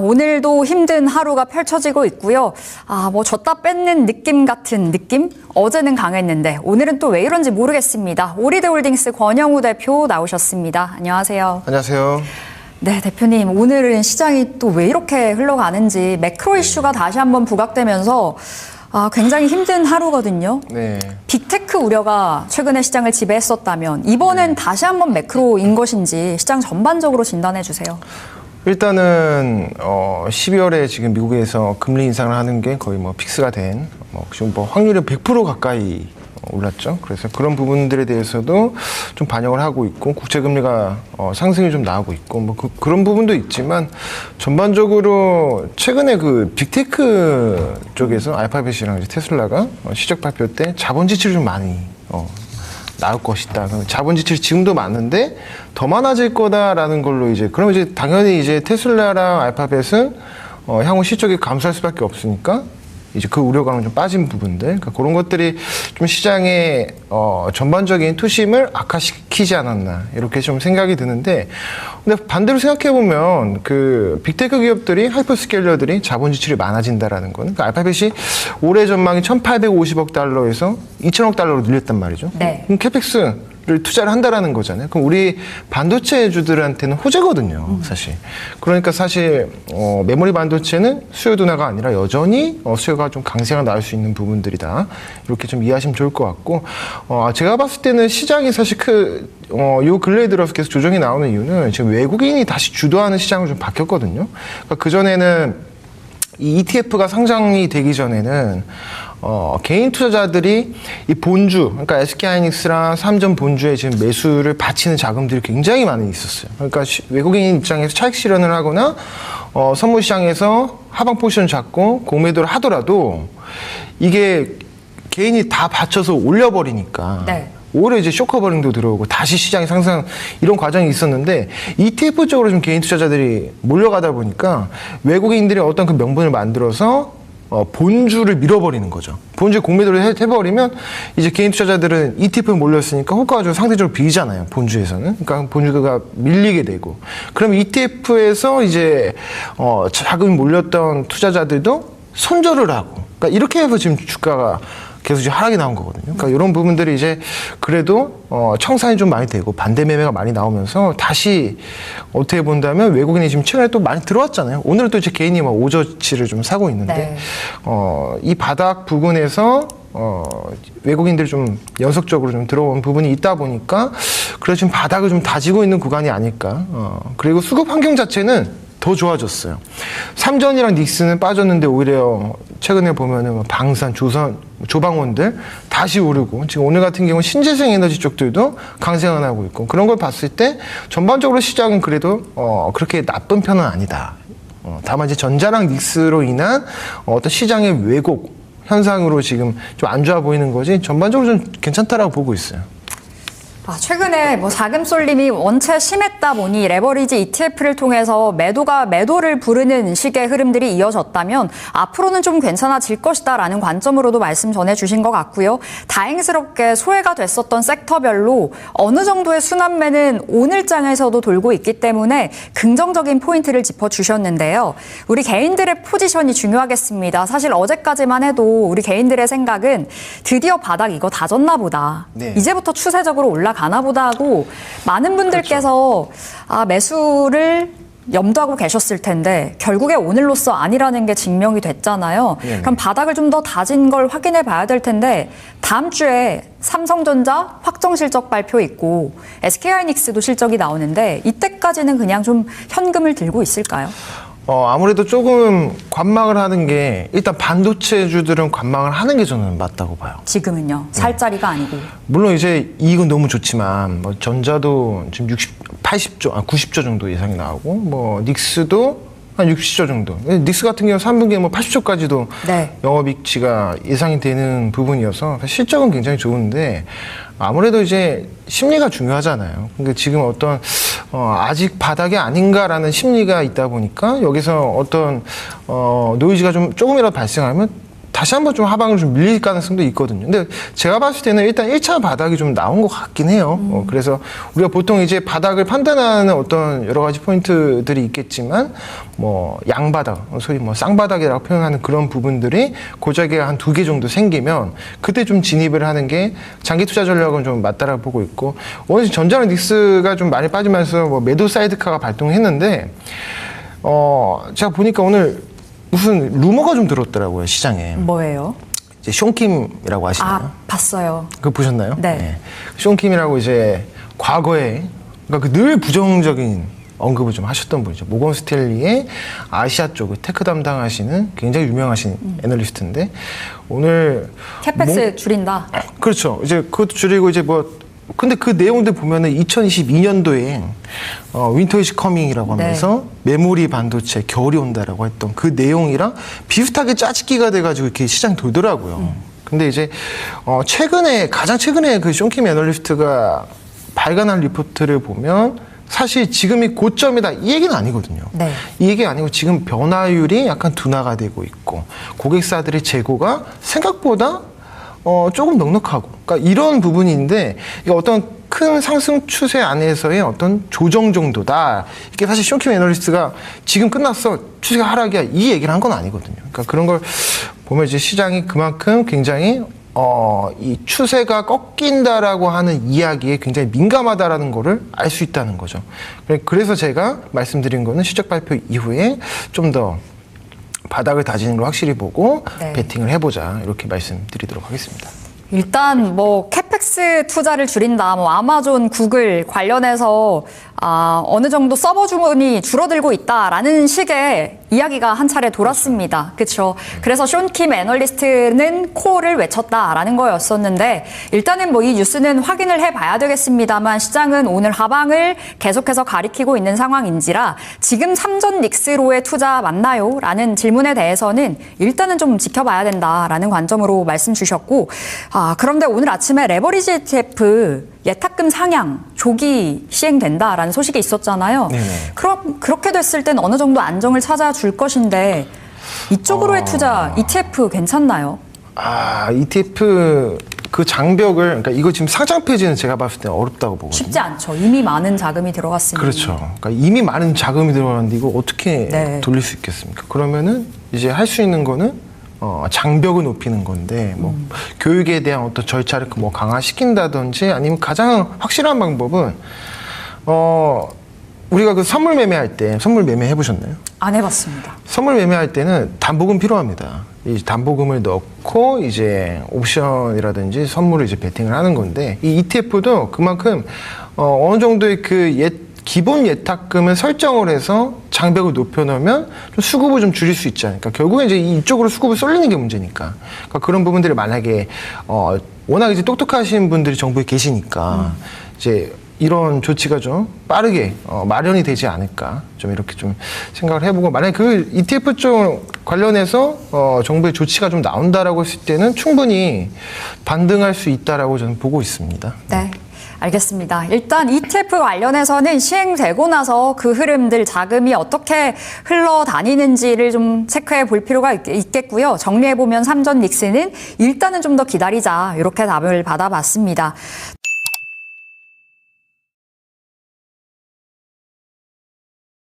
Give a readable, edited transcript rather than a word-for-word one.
오늘도 힘든 하루가 펼쳐지고 있고요. 뭐 졌다 뺏는 느낌 같은 느낌? 어제는 강했는데 오늘은 또 왜 이런지 모르겠습니다. 오리드홀딩스 권영우 대표 나오셨습니다. 안녕하세요. 안녕하세요. 네, 대표님. 오늘은 시장이 또 왜 이렇게 흘러가는지 매크로 이슈가 다시 한번 부각되면서 굉장히 힘든 하루거든요. 네. 빅테크 우려가 최근에 시장을 지배했었다면 이번엔 다시 한번 매크로인 것인지 시장 전반적으로 진단해 주세요. 일단은 12월에 지금 미국에서 금리 인상을 하는 게 거의 뭐 픽스가 된 지금 뭐 확률이 100% 가까이 올랐죠. 그래서 그런 부분들에 대해서도 좀 반영을 하고 있고 국채 금리가 상승이 좀 나오고 있고 뭐 그런 부분도 있지만 전반적으로 최근에 그 빅테크 쪽에서 알파벳이랑 이제 테슬라가 실적 발표 때 자본 지출이 좀 많이 나올 것이다. 자본 지출이 지금도 많은데 더 많아질 거다라는 걸로 그럼 이제 당연히 이제 테슬라랑 알파벳은 향후 실적이 감소할 수밖에 없으니까 이제 그 우려감은 좀 빠진 부분들, 그러니까 그런 것들이 좀 시장의 전반적인 투심을 악화시키지 않았나 이렇게 좀 생각이 드는데, 근데 반대로 생각해 보면 그 빅테크 기업들이 하이퍼스케일러들이 자본 지출이 많아진다라는 거는 그러니까 알파벳이 올해 전망이 1,850억 달러에서 2,000억 달러로 늘렸단 말이죠. 네. 그럼 캐펙스를 투자를 한다라는 거잖아요. 그럼 우리 반도체주들한테는 호재거든요, 사실. 그러니까 사실 메모리 반도체는 수요 둔화가 아니라 여전히 수요가 좀 강세가 나올 수 있는 부분들이다. 이렇게 좀 이해하시면 좋을 것 같고, 제가 봤을 때는 시장이 사실 요 근래에 들어서 계속 조정이 나오는 이유는 지금 외국인이 다시 주도하는 시장으로 좀 바뀌었거든요. 그러니까 그전에는 이 ETF가 상장이 되기 전에는 개인 투자자들이 이 본주, 그러니까 SK하이닉스랑 삼전 본주에 지금 매수를 바치는 자금들이 굉장히 많이 있었어요. 그러니까 외국인 입장에서 차익 실현을 하거나 선물 시장에서 하방 포지션 잡고 공매도를 하더라도 이게 개인이 다 받쳐서 올려버리니까. 네. 오히려 이제 쇼커버링도 들어오고 다시 시장이 상승 이런 과정이 있었는데 ETF 쪽으로 좀 개인 투자자들이 몰려가다 보니까 외국인들이 어떤 그 명분을 만들어서 본주를 밀어버리는 거죠. 본주에 공매도를 해버리면 이제 개인 투자자들은 ETF에 몰렸으니까 호가가 좀 상대적으로 비잖아요. 본주에서는. 그러니까 본주가 밀리게 되고. 그럼 ETF에서 이제 자금이 몰렸던 투자자들도 손절을 하고. 그러니까 이렇게 해서 지금 주가가 계속 이제 하락이 나온 거거든요. 그러니까 이런 부분들이 이제 그래도 청산이 좀 많이 되고 반대 매매가 많이 나오면서 다시 어떻게 본다면 외국인이 지금 최근에 또 많이 들어왔잖아요. 오늘은 또 이제 개인이 막 오저치를 좀 사고 있는데 네. 이 바닥 부근에서 외국인들이 좀 연속적으로 좀 들어온 부분이 있다 보니까 그래서 지금 바닥을 좀 다지고 있는 구간이 아닐까. 그리고 수급 환경 자체는 더 좋아졌어요. 삼전이랑 닉스는 빠졌는데 오히려 최근에 보면은 방산, 조선, 조방원들 다시 오르고 지금 오늘 같은 경우는 신재생 에너지 쪽들도 강세가 나고 있고 그런 걸 봤을 때 전반적으로 시장은 그래도 그렇게 나쁜 편은 아니다. 다만 이제 전자랑 닉스로 인한 어떤 시장의 왜곡 현상으로 지금 좀 안 좋아 보이는 거지 전반적으로 좀 괜찮다라고 보고 있어요. 최근에 자금 쏠림이 원체 심했다 보니 레버리지 ETF를 통해서 매도가 매도를 부르는 식의 흐름들이 이어졌다면 앞으로는 좀 괜찮아질 것이다라는 관점으로도 말씀 전해주신 것 같고요. 다행스럽게 소외가 됐었던 섹터별로 어느 정도의 순환매는 오늘장에서도 돌고 있기 때문에 긍정적인 포인트를 짚어주셨는데요. 우리 개인들의 포지션이 중요하겠습니다. 사실 어제까지만 해도 우리 개인들의 생각은 드디어 바닥 이거 다졌나 보다. 네. 이제부터 추세적으로 가나 보다 하고 많은 분들께서 그렇죠. 매수를 염두하고 계셨을 텐데 결국에 오늘로써 아니라는 게 증명이 됐잖아요. 네네. 그럼 바닥을 좀 더 다진 걸 확인해 봐야 될 텐데 다음 주에 삼성전자 확정 실적 발표 있고 SK하이닉스도 실적이 나오는데 이때까지는 그냥 좀 현금을 들고 있을까요? 아무래도 조금 관망을 하는 게 일단 반도체주들은 관망을 하는 게 저는 맞다고 봐요. 지금은요? 살 자리가 아니고. 물론 이제 이익은 너무 좋지만 전자도 지금 90조 정도 예상이 나오고 닉스도 한 60조 정도. 닉스 같은 경우 3분기에 80조까지도 네. 영업이익치가 예상이 되는 부분이어서 실적은 굉장히 좋은데 아무래도 이제 심리가 중요하잖아요. 근데 지금 어떤 아직 바닥이 아닌가라는 심리가 있다 보니까 여기서 어떤 노이즈가 좀 조금이라도 발생하면 다시 한번 좀 하방을 좀 밀릴 가능성도 있거든요. 근데 제가 봤을 때는 일단 1차 바닥이 좀 나온 것 같긴 해요. 그래서 우리가 보통 이제 바닥을 판단하는 어떤 여러 가지 포인트들이 있겠지만 뭐 양바닥, 소위 뭐 쌍바닥이라고 표현하는 그런 부분들이 고작에 한 2개 정도 생기면 그때 좀 진입을 하는 게 장기 투자 전략은 좀 맞다라고 보고 있고, 오늘 전자랑 닉스가 좀 많이 빠지면서 뭐 매도 사이드카가 발동했는데 제가 보니까 오늘 무슨 루머가 좀 들었더라고요, 시장에. 뭐예요? 이제 숀킴이라고 아시나요? 아, 봤어요. 그거 보셨나요? 네. 숀킴이라고 이제 과거에 그러니까 늘 부정적인 언급을 좀 하셨던 분이죠. 모건 스탠리의 아시아 쪽 테크 담당하시는 굉장히 유명하신 애널리스트인데 오늘 캐펙스 줄인다. 그렇죠. 이제 그것도 줄이고 이제 뭐 근데 그 내용들 보면은 2022년도에 윈터 이즈 커밍이라고 하면서 메모리 반도체 겨울이 온다라고 했던 그 내용이랑 비슷하게 짜집기가 돼가지고 이렇게 시장 돌더라고요. 근데 이제 가장 최근에 그 숀킴 애널리스트가 발간한 리포트를 보면 사실 지금이 고점이다 이 얘기는 아니거든요. 네. 이 얘기가 아니고 지금 변화율이 약간 둔화가 되고 있고 고객사들의 재고가 생각보다 조금 넉넉하고, 그러니까 이런 부분인데 이게 어떤 큰 상승 추세 안에서의 어떤 조정 정도다. 이게 사실 숀킴 애널리스트가 지금 끝났어 추세가 하락이야 이 얘기를 한 건 아니거든요. 그러니까 그런 걸 보면 이제 시장이 그만큼 굉장히 이 추세가 꺾인다라고 하는 이야기에 굉장히 민감하다라는 거를 알 수 있다는 거죠. 그래서 제가 말씀드린 거는 실적 발표 이후에 좀 더 바닥을 다지는 걸 확실히 보고 네. 베팅을 해보자 이렇게 말씀드리도록 하겠습니다. 일단 뭐 캐펙스 투자를 줄인다, 뭐 아마존, 구글 관련해서 어느 정도 서버 주문이 줄어들고 있다라는 식의 이야기가 한 차례 돌았습니다. 그렇죠. 그래서 숀킴 애널리스트는 콜을 외쳤다라는 거였었는데 일단은 뭐 이 뉴스는 확인을 해봐야 되겠습니다만 시장은 오늘 하방을 계속해서 가리키고 있는 상황인지라 지금 삼전 닉스로의 투자 맞나요? 라는 질문에 대해서는 일단은 좀 지켜봐야 된다라는 관점으로 말씀 주셨고 그런데 오늘 아침에 레버리지 ETF 예탁금 상향, 조기 시행된다라는 소식이 있었잖아요. 네네. 그럼 그렇게 됐을 땐 어느 정도 안정을 찾아줄 것인데 이쪽으로의 투자 ETF 괜찮나요? ETF 그 장벽을 그러니까 이거 지금 상장 폐지는 제가 봤을 때 어렵다고 보거든요. 쉽지 않죠. 이미 많은 자금이 들어갔으니. 그렇죠. 그러니까 이미 많은 자금이 들어갔는데 이거 어떻게 네. 돌릴 수 있겠습니까? 그러면은 이제 할 수 있는 거는 장벽을 높이는 건데 뭐 교육에 대한 어떤 절차를 뭐 강화시킨다든지 아니면 가장 확실한 방법은 우리가 그 선물 매매할 때 선물 매매 해보셨나요? 안 해봤습니다. 선물 매매할 때는 담보금 필요합니다. 이 담보금을 넣고 이제 옵션이라든지 선물을 이제 베팅을 하는 건데 이 ETF도 그만큼 어느 정도의 그 기본 예탁금을 설정을 해서 장벽을 높여놓으면 좀 수급을 좀 줄일 수 있지 않을까. 결국엔 이제 이쪽으로 수급을 쏠리는 게 문제니까. 그러니까 그런 부분들이 만약에 워낙 이제 똑똑하신 분들이 정부에 계시니까 이제 이런 조치가 좀 빠르게 마련이 되지 않을까 좀 이렇게 좀 생각을 해보고 만약에 그 ETF 쪽 관련해서 정부의 조치가 좀 나온다라고 했을 때는 충분히 반등할 수 있다라고 저는 보고 있습니다. 네. 알겠습니다. 일단 ETF 관련해서는 시행되고 나서 그 흐름들 자금이 어떻게 흘러다니는지를 좀 체크해 볼 필요가 있겠고요. 정리해 보면 삼전 닉스는 일단은 좀 더 기다리자 이렇게 답을 받아봤습니다.